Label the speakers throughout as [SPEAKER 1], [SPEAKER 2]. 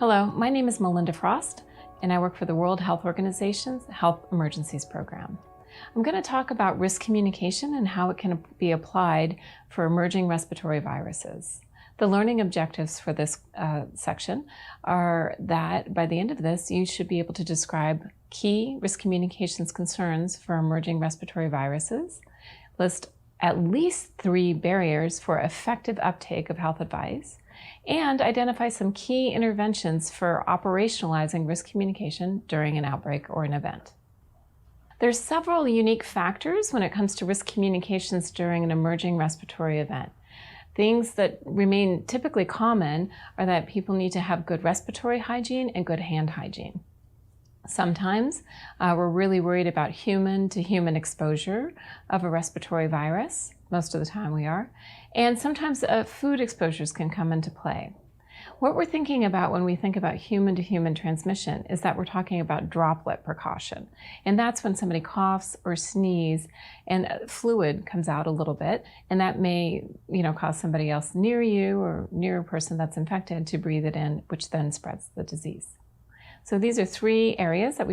[SPEAKER 1] Hello, my name is Melinda Frost, and I work for the World Health Organization's Health Emergencies Program. I'm going to talk about risk communication and how it can be applied for emerging respiratory viruses. The learning objectives for this section are that by the end of this, you should be able to describe key risk communications concerns for emerging respiratory viruses, list at least 3 barriers for effective uptake of health advice, and identify some key interventions for operationalizing risk communication during an outbreak or an event. There's several unique factors when it comes to risk communications during an emerging respiratory event. Things that remain typically common are that people need to have good respiratory hygiene and good hand hygiene. Sometimes we're really worried about human-to-human exposure of a respiratory virus. Most of the time we are. And sometimes food exposures can come into play. What we're thinking about when we think about human-to-human transmission is that we're talking about droplet precaution. And that's when somebody coughs or sneezes and fluid comes out a little bit, and that may, cause somebody else near you or near a person that's infected to breathe it in, which then spreads the disease. So these are 3 areas that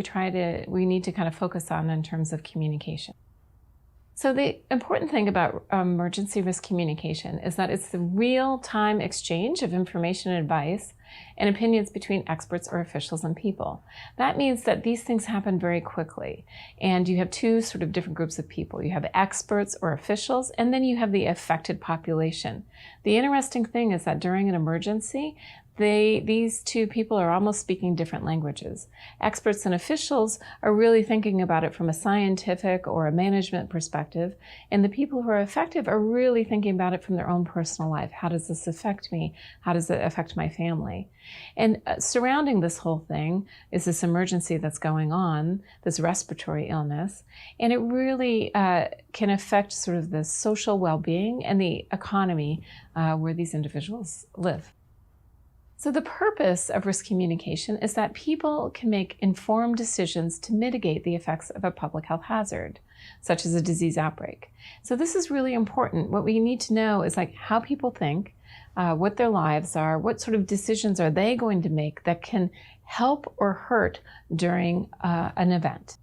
[SPEAKER 1] we need to kind of focus on in terms of communication. So the important thing about emergency risk communication is that it's the real-time exchange of information and advice and opinions between experts or officials and people. That means that these things happen very quickly, and you have 2 sort of different groups of people. You have experts or officials, and then you have the affected population. The interesting thing is that during an emergency, these 2 people are almost speaking different languages. Experts and officials are really thinking about it from a scientific or a management perspective, and the people who are affected are really thinking about it from their own personal life. How does this affect me? How does it affect my family? And surrounding this whole thing is this emergency that's going on, this respiratory illness, and it really can affect sort of the social well-being and the economy where these individuals live. So the purpose of risk communication is that people can make informed decisions to mitigate the effects of a public health hazard, such as a disease outbreak. So this is really important. What we need to know is how people think, what their lives are, what sort of decisions are they going to make that can help or hurt during an event.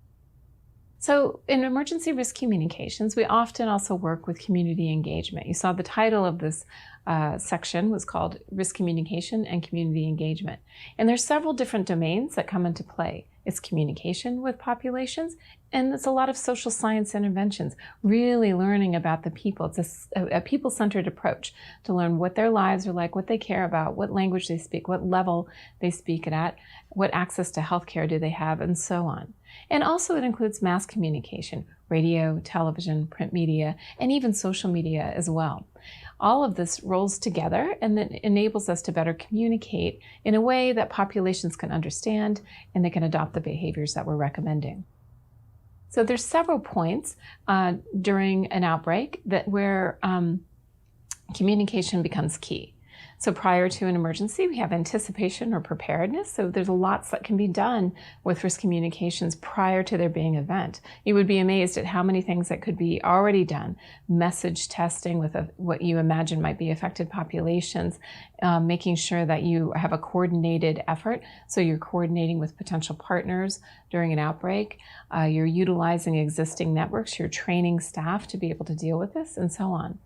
[SPEAKER 1] So in emergency risk communications, we often also work with community engagement. You saw the title of this section was called Risk Communication and Community Engagement. And there's several different domains that come into play. It's communication with populations, and it's a lot of social science interventions, really learning about the people. It's a people-centered approach to learn what their lives are like, what they care about, what language they speak, what level they speak it at, what access to healthcare do they have, and so on. And also it includes mass communication, radio, television, print media, and even social media as well. All of this rolls together and then enables us to better communicate in a way that populations can understand and they can adopt the behaviors that we're recommending. So there's several points during an outbreak where communication becomes key. So prior to an emergency, we have anticipation or preparedness. So there's lots that can be done with risk communications prior to there being an event. You would be amazed at how many things that could be already done. Message testing with what you imagine might be affected populations, making sure that you have a coordinated effort. So you're coordinating with potential partners during an outbreak. You're utilizing existing networks. You're training staff to be able to deal with this, and so on.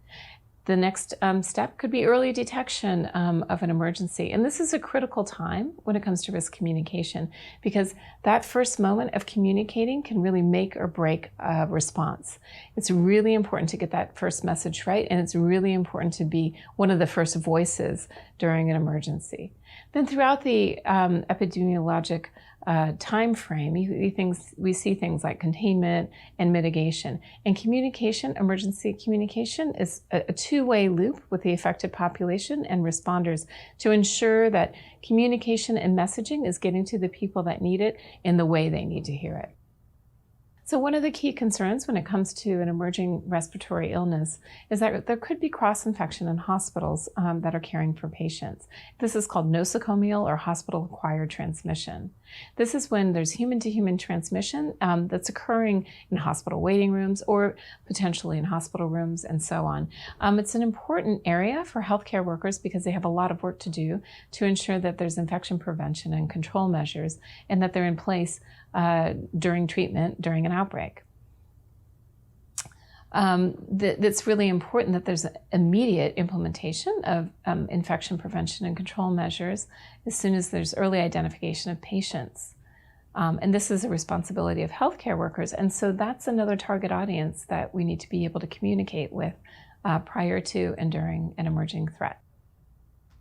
[SPEAKER 1] The next step could be early detection of an emergency. And this is a critical time when it comes to risk communication, because that first moment of communicating can really make or break a response. It's really important to get that first message right, and it's really important to be one of the first voices during an emergency. Then throughout the epidemiologic time frame, we see things like containment and mitigation. And communication, emergency communication, is a 2-way loop with the affected population and responders to ensure that communication and messaging is getting to the people that need it in the way they need to hear it. So one of the key concerns when it comes to an emerging respiratory illness is that there could be cross-infection in hospitals that are caring for patients. This is called nosocomial or hospital-acquired transmission. This is when there's human-to-human transmission that's occurring in hospital waiting rooms or potentially in hospital rooms and so on. It's an important area for healthcare workers because they have a lot of work to do to ensure that there's infection prevention and control measures and that they're in place during treatment, during an outbreak. It's really important that there's immediate implementation of infection prevention and control measures as soon as there's early identification of patients. And this is a responsibility of healthcare workers. And so that's another target audience that we need to be able to communicate with prior to and during an emerging threat.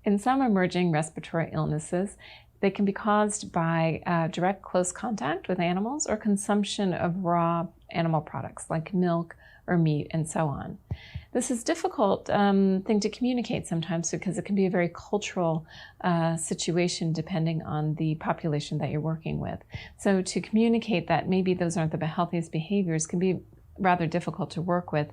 [SPEAKER 1] In some emerging respiratory illnesses, they can be caused by direct close contact with animals or consumption of raw animal products like milk or meat and so on. This is a difficult thing to communicate sometimes because it can be a very cultural situation depending on the population that you're working with. So to communicate that maybe those aren't the healthiest behaviors can be rather difficult to work with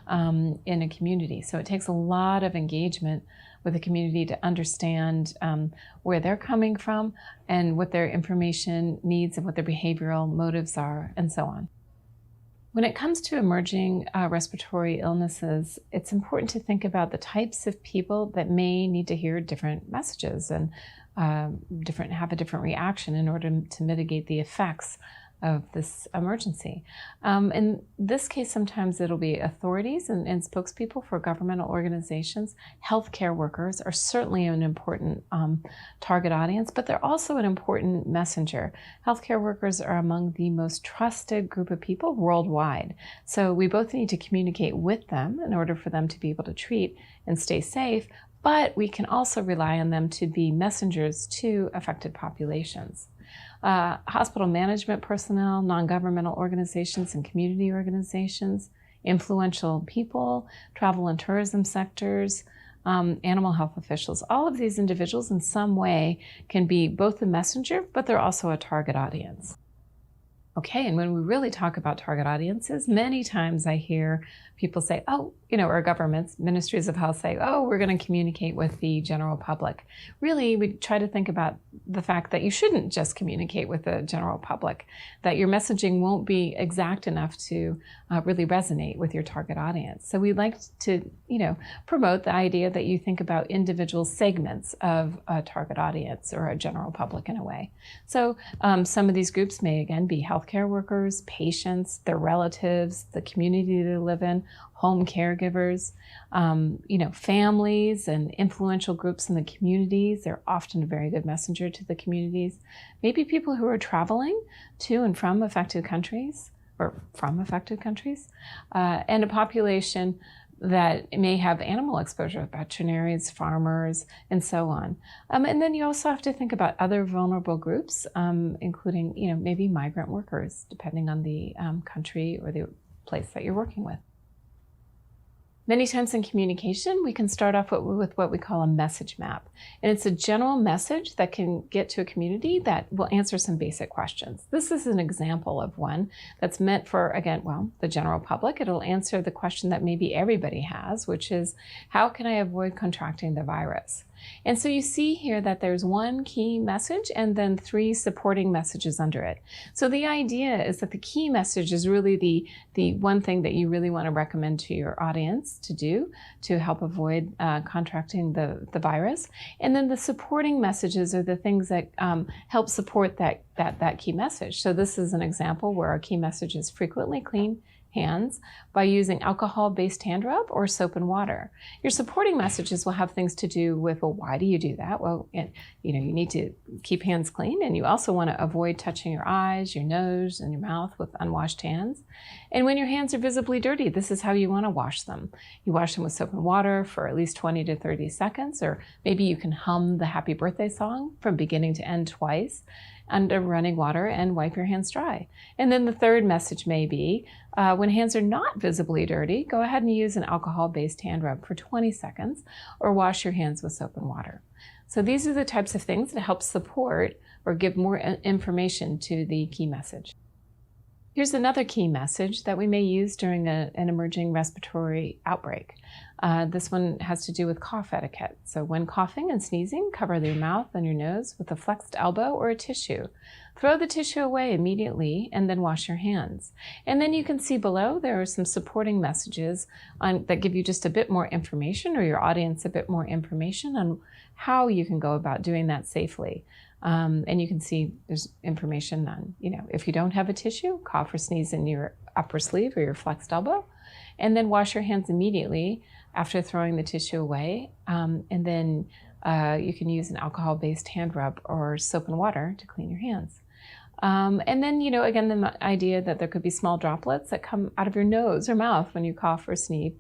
[SPEAKER 1] in a community. So it takes a lot of engagement with the community to understand where they're coming from and what their information needs and what their behavioral motives are and so on. When it comes to emerging respiratory illnesses, it's important to think about the types of people that may need to hear different messages and have a different reaction in order to mitigate the effects of this emergency. In this case, sometimes it'll be authorities and spokespeople for governmental organizations. Healthcare workers are certainly an important target audience, but they're also an important messenger. Healthcare workers are among the most trusted group of people worldwide. So we both need to communicate with them in order for them to be able to treat and stay safe, but we can also rely on them to be messengers to affected populations. Hospital management personnel, non-governmental organizations and community organizations, influential people, travel and tourism sectors, animal health officials. All of these individuals in some way can be both the messenger, but they're also a target audience. Okay, and when we really talk about target audiences, many times I hear people say, oh, or governments, ministries of health say, oh, we're going to communicate with the general public. Really, we try to think about the fact that you shouldn't just communicate with the general public, that your messaging won't be exact enough to really resonate with your target audience. So we like to, promote the idea that you think about individual segments of a target audience or a general public in a way. So some of these groups may, again, be healthcare workers, patients, their relatives, the community they live in, home caregivers, families and influential groups in the communities. They're often a very good messenger to the communities. Maybe people who are traveling to and from affected countries, and a population that may have animal exposure, veterinarians, farmers, and so on. And then you also have to think about other vulnerable groups, including, maybe migrant workers, depending on the country or the place that you're working with. Many times in communication, we can start off with what we call a message map. And it's a general message that can get to a community that will answer some basic questions. This is an example of one that's meant for, again, the general public. It'll answer the question that maybe everybody has, which is, how can I avoid contracting the virus? And so you see here that there's one key message and then 3 supporting messages under it. So the idea is that the key message is really the one thing that you really want to recommend to your audience to do to help avoid contracting the virus. And then the supporting messages are the things that help support that key message. So this is an example where our key message is frequently clean hands by using alcohol-based hand rub or soap and water. Your supporting messages will have things to do with, well, why do you do that? Well, you need to keep hands clean, and you also want to avoid touching your eyes, your nose, and your mouth with unwashed hands. And when your hands are visibly dirty, this is how you want to wash them. You wash them with soap and water for at least 20 to 30 seconds, or maybe you can hum the happy birthday song from beginning to end twice under running water and wipe your hands dry. And then the third message may be, when hands are not visibly dirty, go ahead and use an alcohol-based hand rub for 20 seconds or wash your hands with soap and water. So these are the types of things that help support or give more information to the key message. Here's another key message that we may use during an emerging respiratory outbreak. This one has to do with cough etiquette. So when coughing and sneezing, cover your mouth and your nose with a flexed elbow or a tissue. Throw the tissue away immediately and then wash your hands. And then you can see below there are some supporting messages that give you just a bit more information, or your audience a bit more information on how you can go about doing that safely. And you can see there's information on, if you don't have a tissue, cough or sneeze in your upper sleeve or your flexed elbow, and then wash your hands immediately after throwing the tissue away. And then you can use an alcohol-based hand rub or soap and water to clean your hands. And then, again, the idea that there could be small droplets that come out of your nose or mouth when you cough or sneeze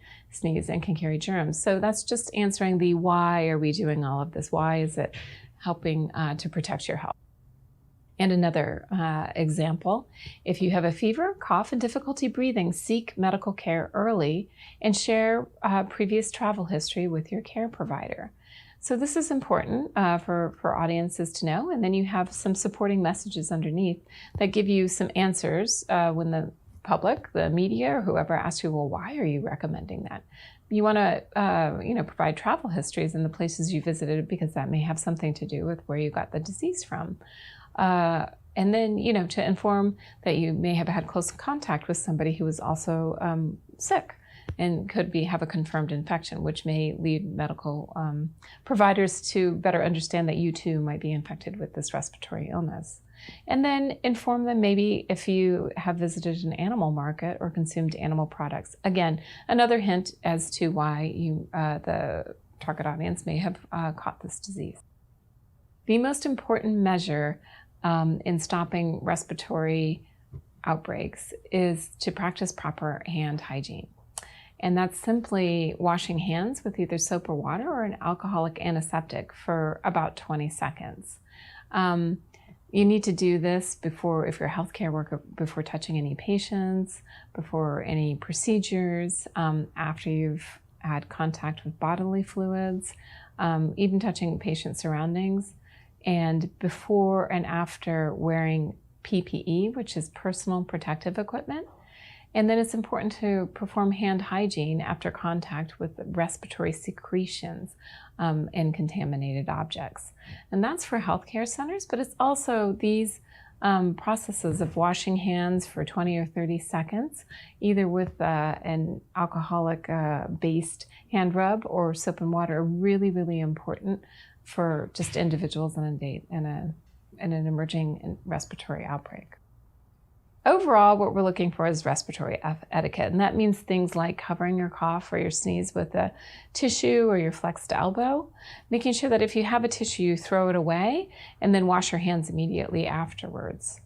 [SPEAKER 1] and can carry germs. So that's just answering the why are we doing all of this? Why is it helping to protect your health? And another example, if you have a fever, cough, and difficulty breathing, seek medical care early and share previous travel history with your care provider. So this is important for audiences to know. And then you have some supporting messages underneath that give you some answers when the public, the media, or whoever asks you, well, why are you recommending that? You want to, provide travel histories in the places you visited, because that may have something to do with where you got the disease from. And then, to inform that you may have had close contact with somebody who was also sick and could have a confirmed infection, which may lead medical providers to better understand that you too might be infected with this respiratory illness. And then inform them maybe if you have visited an animal market or consumed animal products. Again, another hint as to why the target audience may have caught this disease. The most important measure in stopping respiratory outbreaks is to practice proper hand hygiene. And that's simply washing hands with either soap or water or an alcoholic antiseptic for about 20 seconds. You need to do this before, if you're a healthcare worker, before touching any patients, before any procedures, after you've had contact with bodily fluids, even touching patient surroundings, and before and after wearing PPE, which is personal protective equipment. And then it's important to perform hand hygiene after contact with respiratory secretions and contaminated objects. And that's for healthcare centers, but it's also these processes of washing hands for 20 or 30 seconds, either with an alcoholic-based hand rub or soap and water, are really, really important for just individuals in an emerging respiratory outbreak. Overall, what we're looking for is respiratory etiquette, and that means things like covering your cough or your sneeze with a tissue or your flexed elbow, making sure that if you have a tissue, you throw it away and then wash your hands immediately afterwards.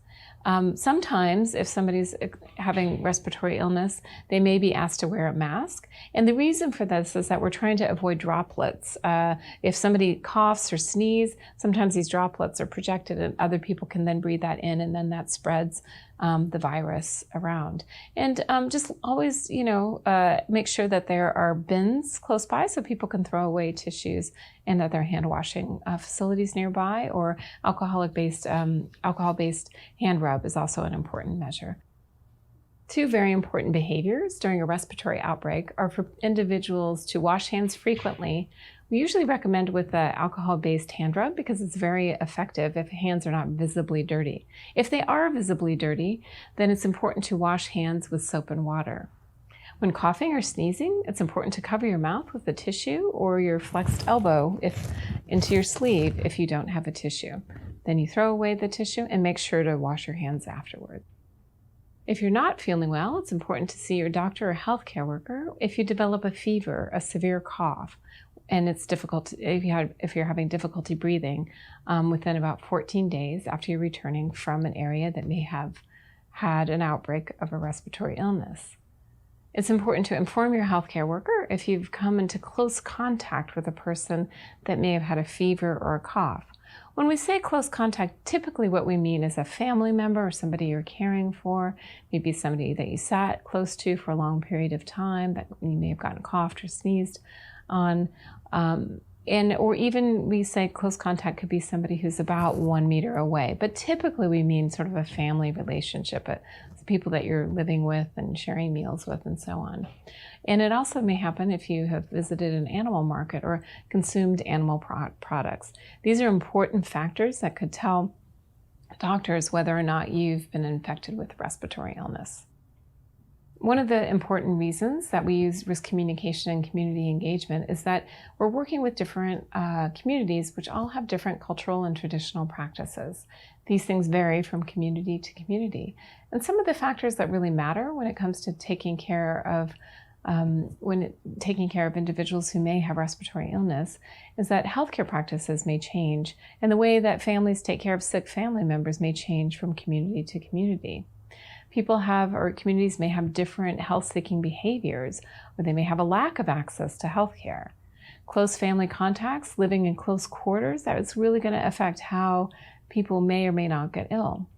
[SPEAKER 1] Sometimes if somebody's having respiratory illness, they may be asked to wear a mask. And the reason for this is that we're trying to avoid droplets. If somebody coughs or sneezes, sometimes these droplets are projected and other people can then breathe that in, and then that spreads the virus around. And just always, make sure that there are bins close by so people can throw away tissues, and that there are hand washing facilities nearby, or alcohol-based hand rub is also an important measure. Two very important behaviors during a respiratory outbreak are for individuals to wash hands frequently. We usually recommend with the alcohol-based hand rub because it's very effective if hands are not visibly dirty. If they are visibly dirty, then it's important to wash hands with soap and water. When coughing or sneezing, it's important to cover your mouth with a tissue or your flexed elbow into your sleeve if you don't have a tissue. Then you throw away the tissue and make sure to wash your hands afterward. If you're not feeling well, it's important to see your doctor or healthcare worker if you develop a fever, a severe cough, and it's difficult if you're having difficulty breathing within about 14 days after you're returning from an area that may have had an outbreak of a respiratory illness. It's important to inform your healthcare worker if you've come into close contact with a person that may have had a fever or a cough. When we say close contact, typically what we mean is a family member or somebody you're caring for, maybe somebody that you sat close to for a long period of time that you may have gotten coughed or sneezed on. or even we say close contact could be somebody who's about 1 meter away, but typically we mean sort of a family relationship, people that you're living with and sharing meals with and so on. And it also may happen if you have visited an animal market or consumed animal products. These are important factors that could tell doctors whether or not you've been infected with respiratory illness. One of the important reasons that we use risk communication and community engagement is that we're working with different communities which all have different cultural and traditional practices. These things vary from community to community. And some of the factors that really matter when it comes to taking care of individuals who may have respiratory illness is that healthcare practices may change, and the way that families take care of sick family members may change from community to community. Communities may have different health-seeking behaviors, or they may have a lack of access to healthcare. Close family contacts, living in close quarters, that's really going to affect how people may or may not get ill.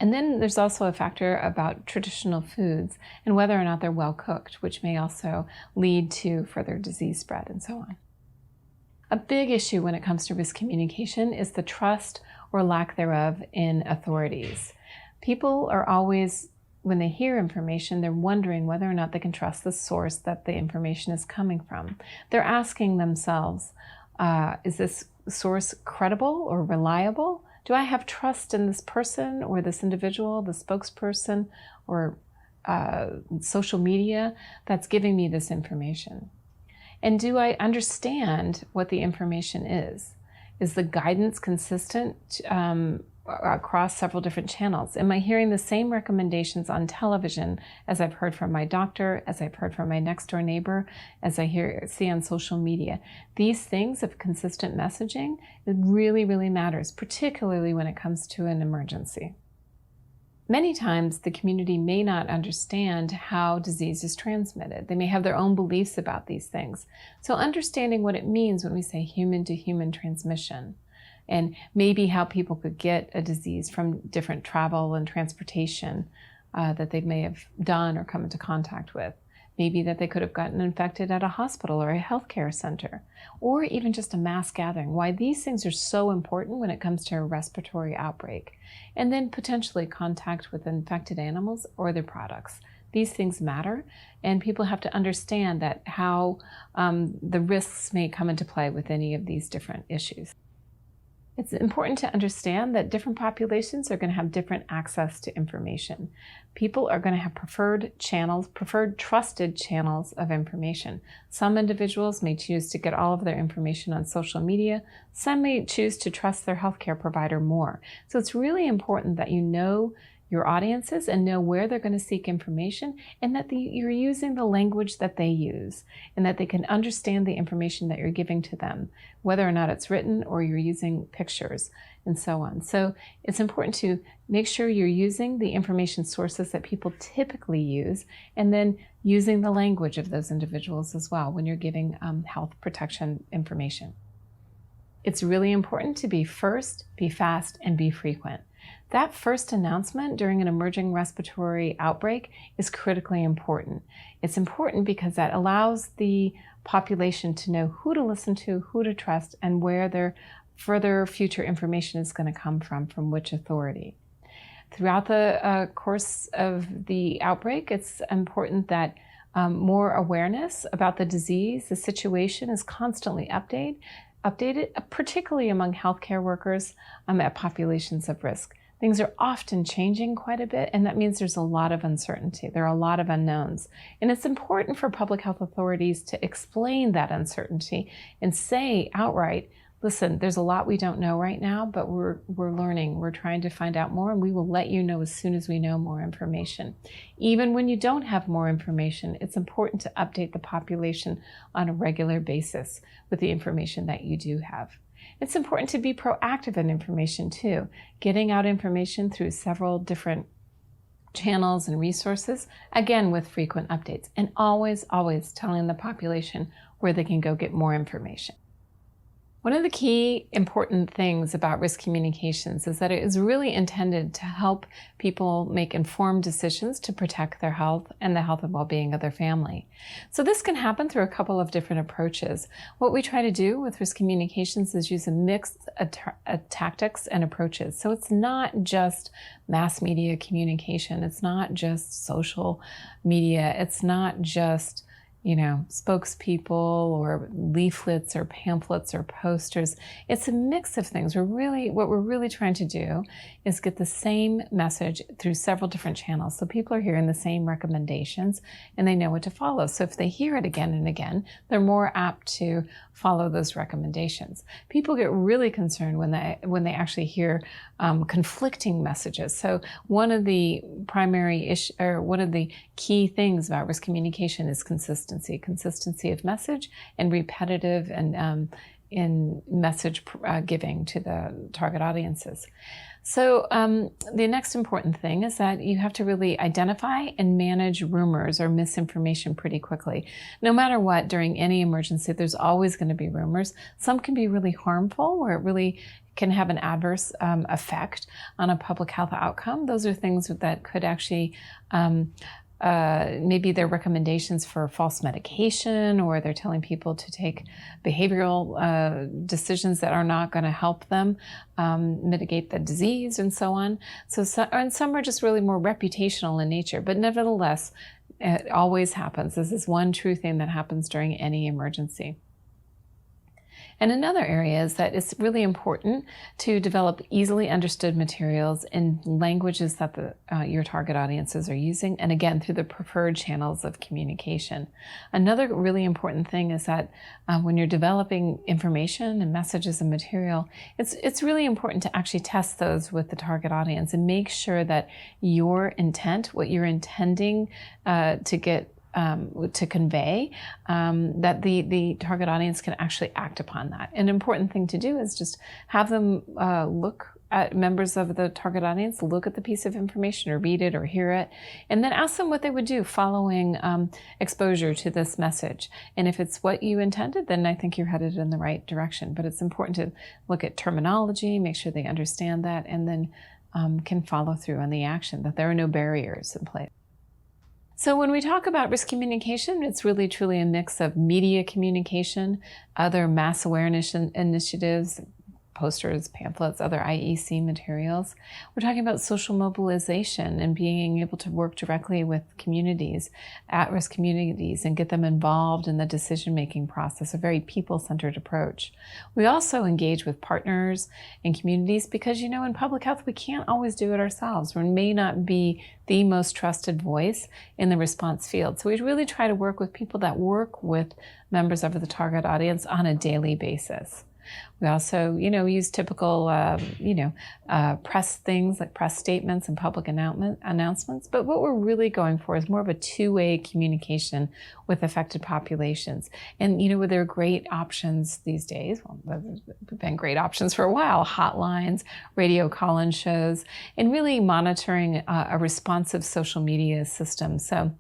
[SPEAKER 1] And then there's also a factor about traditional foods and whether or not they're well cooked, which may also lead to further disease spread and so on. A big issue when it comes to risk communication is the trust or lack thereof in authorities. People are always, when they hear information, they're wondering whether or not they can trust the source that the information is coming from. They're asking themselves, is this source credible or reliable? Do I have trust in this person or this individual, the spokesperson or social media that's giving me this information? And do I understand what the information is? Is the guidance consistent across several different channels? Am I hearing the same recommendations on television as I've heard from my doctor, as I've heard from my next door neighbor, as I see on social media? These things of consistent messaging, it really, really matters, particularly when it comes to an emergency. Many times the community may not understand how disease is transmitted. They may have their own beliefs about these things. So understanding what it means when we say human to human transmission, and maybe how people could get a disease from different travel and transportation that they may have done or come into contact with. Maybe that they could have gotten infected at a hospital or a healthcare center, or even just a mass gathering. Why these things are so important when it comes to a respiratory outbreak. And then potentially contact with infected animals or their products. These things matter, and people have to understand that how the risks may come into play with any of these different issues. It's important to understand that different populations are going to have different access to information. People are going to have preferred trusted channels of information. Some individuals may choose to get all of their information on social media. Some may choose to trust their healthcare provider more. So it's really important that you know your audiences and know where they're going to seek information, and that you're using the language that they use, and that they can understand the information that you're giving to them, whether or not it's written or you're using pictures and so on. So it's important to make sure you're using the information sources that people typically use, and then using the language of those individuals as well when you're giving health protection information. It's really important to be first, be fast, and be frequent. That first announcement during an emerging respiratory outbreak is critically important. It's important because that allows the population to know who to listen to, who to trust, and where their further future information is going to come from which authority. Throughout the course of the outbreak, it's important that more awareness about the disease, the situation is constantly updated, particularly among healthcare workers at populations of risk. Things are often changing quite a bit, and that means there's a lot of uncertainty. There are a lot of unknowns. And it's important for public health authorities to explain that uncertainty and say outright, listen, there's a lot we don't know right now, but we're learning. We're trying to find out more, and we will let you know as soon as we know more information. Even when you don't have more information, it's important to update the population on a regular basis with the information that you do have. It's important to be proactive in information too, getting out information through several different channels and resources, again with frequent updates, and always telling the population where they can go get more information. One of the key important things about risk communications is that it is really intended to help people make informed decisions to protect their health and the health and well-being of their family. So this can happen through a couple of different approaches. What we try to do with risk communications is use a mix of tactics and approaches. So it's not just mass media communication. It's not just social media. It's not just spokespeople or leaflets or pamphlets or posters. It's a mix of things. What we're really trying to do is get the same message through several different channels. So people are hearing the same recommendations and they know what to follow. So if they hear it again and again, they're more apt to follow those recommendations. People get really concerned when they actually hear conflicting messages. So one of the one of the key things about risk communication is consistency of message and repetitive and in message giving to the target audiences. So the next important thing is that you have to really identify and manage rumors or misinformation pretty quickly. No matter what, during any emergency, there's always going to be rumors. Some can be really harmful, where it really can have an adverse effect on a public health outcome. Those are things that could actually maybe they're recommendations for false medication, or they're telling people to take behavioral decisions that are not going to help them mitigate the disease and so on. And some are just really more reputational in nature, but nevertheless, it always happens. This is one true thing that happens during any emergency. And another area is that it's really important to develop easily understood materials in languages that your target audiences are using, and again, through the preferred channels of communication. Another really important thing is that when you're developing information and messages and material, it's really important to actually test those with the target audience and make sure that your intent, what you're intending to convey, that the target audience can actually act upon that. An important thing to do is just have them look at members of the target audience, look at the piece of information or read it or hear it, and then ask them what they would do following exposure to this message. And if it's what you intended, then I think you're headed in the right direction. But it's important to look at terminology, make sure they understand that, and then can follow through on the action, that there are no barriers in place. So when we talk about risk communication, it's really truly a mix of media communication, other mass awareness initiatives, posters, pamphlets, other IEC materials. We're talking about social mobilization and being able to work directly with communities, at-risk communities, and get them involved in the decision-making process, a very people-centered approach. We also engage with partners and communities because, in public health, we can't always do it ourselves. We may not be the most trusted voice in the response field. So we really try to work with people that work with members of the target audience on a daily basis. We also, use typical, press things like press statements and public announcements. But what we're really going for is more of a two-way communication with affected populations. And, there are great options these days. Well, there's been great options for a while: hotlines, radio call-in shows, and really monitoring a responsive social media system. So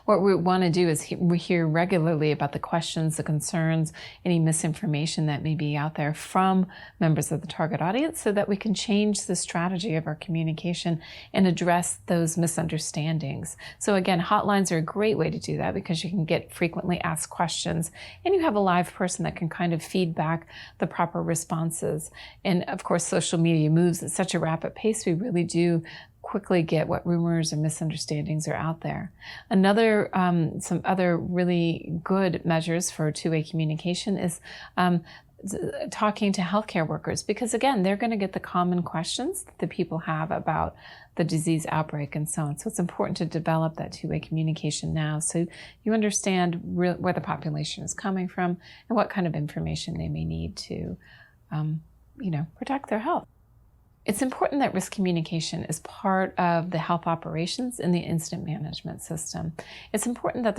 [SPEAKER 1] what we want to do is hear regularly about the questions, the concerns, any misinformation that may be out there from members of the target audience, so that we can change the strategy of our communication and address those misunderstandings. So again, hotlines are a great way to do that because you can get frequently asked questions and you have a live person that can kind of feed back the proper responses. And of course, social media moves at such a rapid pace, we really do quickly get what rumors and misunderstandings are out there. Some other really good measures for two-way communication is talking to healthcare workers, because again, they're going to get the common questions that people have about the disease outbreak and so on. So it's important to develop that two-way communication now, so you understand where the population is coming from and what kind of information they may need to, protect their health. It's important that risk communication is part of the health operations in the incident management system. It's important that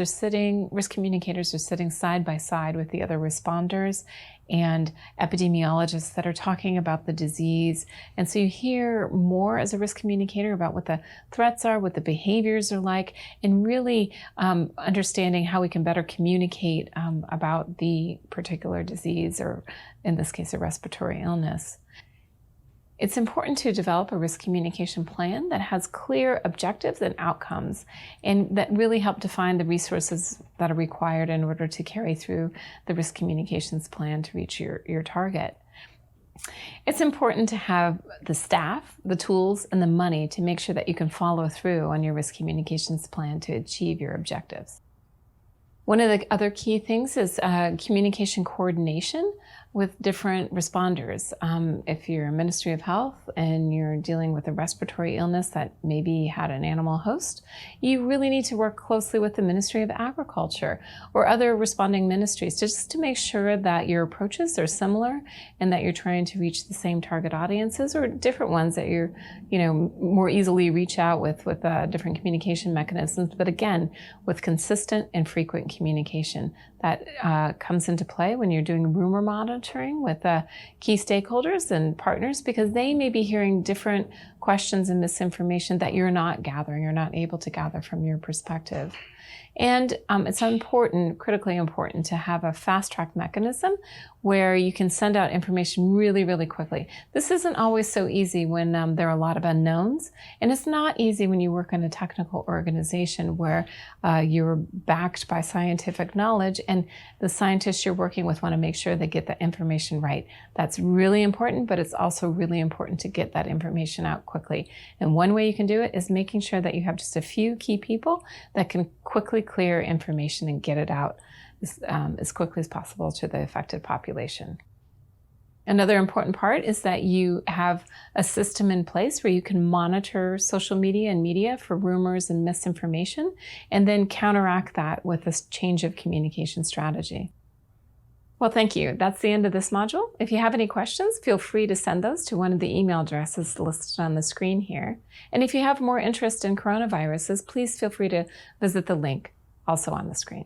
[SPEAKER 1] risk communicators are sitting side by side with the other responders and epidemiologists that are talking about the disease. And so you hear more as a risk communicator about what the threats are, what the behaviors are like, and really understanding how we can better communicate about the particular disease, or in this case, a respiratory illness. It's important to develop a risk communication plan that has clear objectives and outcomes, and that really help define the resources that are required in order to carry through the risk communications plan to reach your target. It's important to have the staff, the tools, and the money to make sure that you can follow through on your risk communications plan to achieve your objectives. One of the other key things is communication coordination with different responders. If you're a Ministry of Health and you're dealing with a respiratory illness that maybe had an animal host, you really need to work closely with the Ministry of Agriculture or other responding ministries just to make sure that your approaches are similar and that you're trying to reach the same target audiences, or different ones that you're, more easily reach out with different communication mechanisms. But again, with consistent and frequent communication. That comes into play when you're doing rumor monitoring with key stakeholders and partners, because they may be hearing different questions and misinformation that you're not gathering, you're not able to gather from your perspective. And it's critically important to have a fast-track mechanism where you can send out information really, really quickly. This isn't always so easy when there are a lot of unknowns, and it's not easy when you work in a technical organization where you're backed by scientific knowledge, and the scientists you're working with want to make sure they get the information right. That's really important, but it's also really important to get that information out quickly. And one way you can do it is making sure that you have just a few key people that can quickly clear information and get it out as quickly as possible to the affected population. Another important part is that you have a system in place where you can monitor social media and media for rumors and misinformation, and then counteract that with a change of communication strategy. Well, thank you. That's the end of this module. If you have any questions, feel free to send those to one of the email addresses listed on the screen here. And if you have more interest in coronaviruses, please feel free to visit the link also on the screen.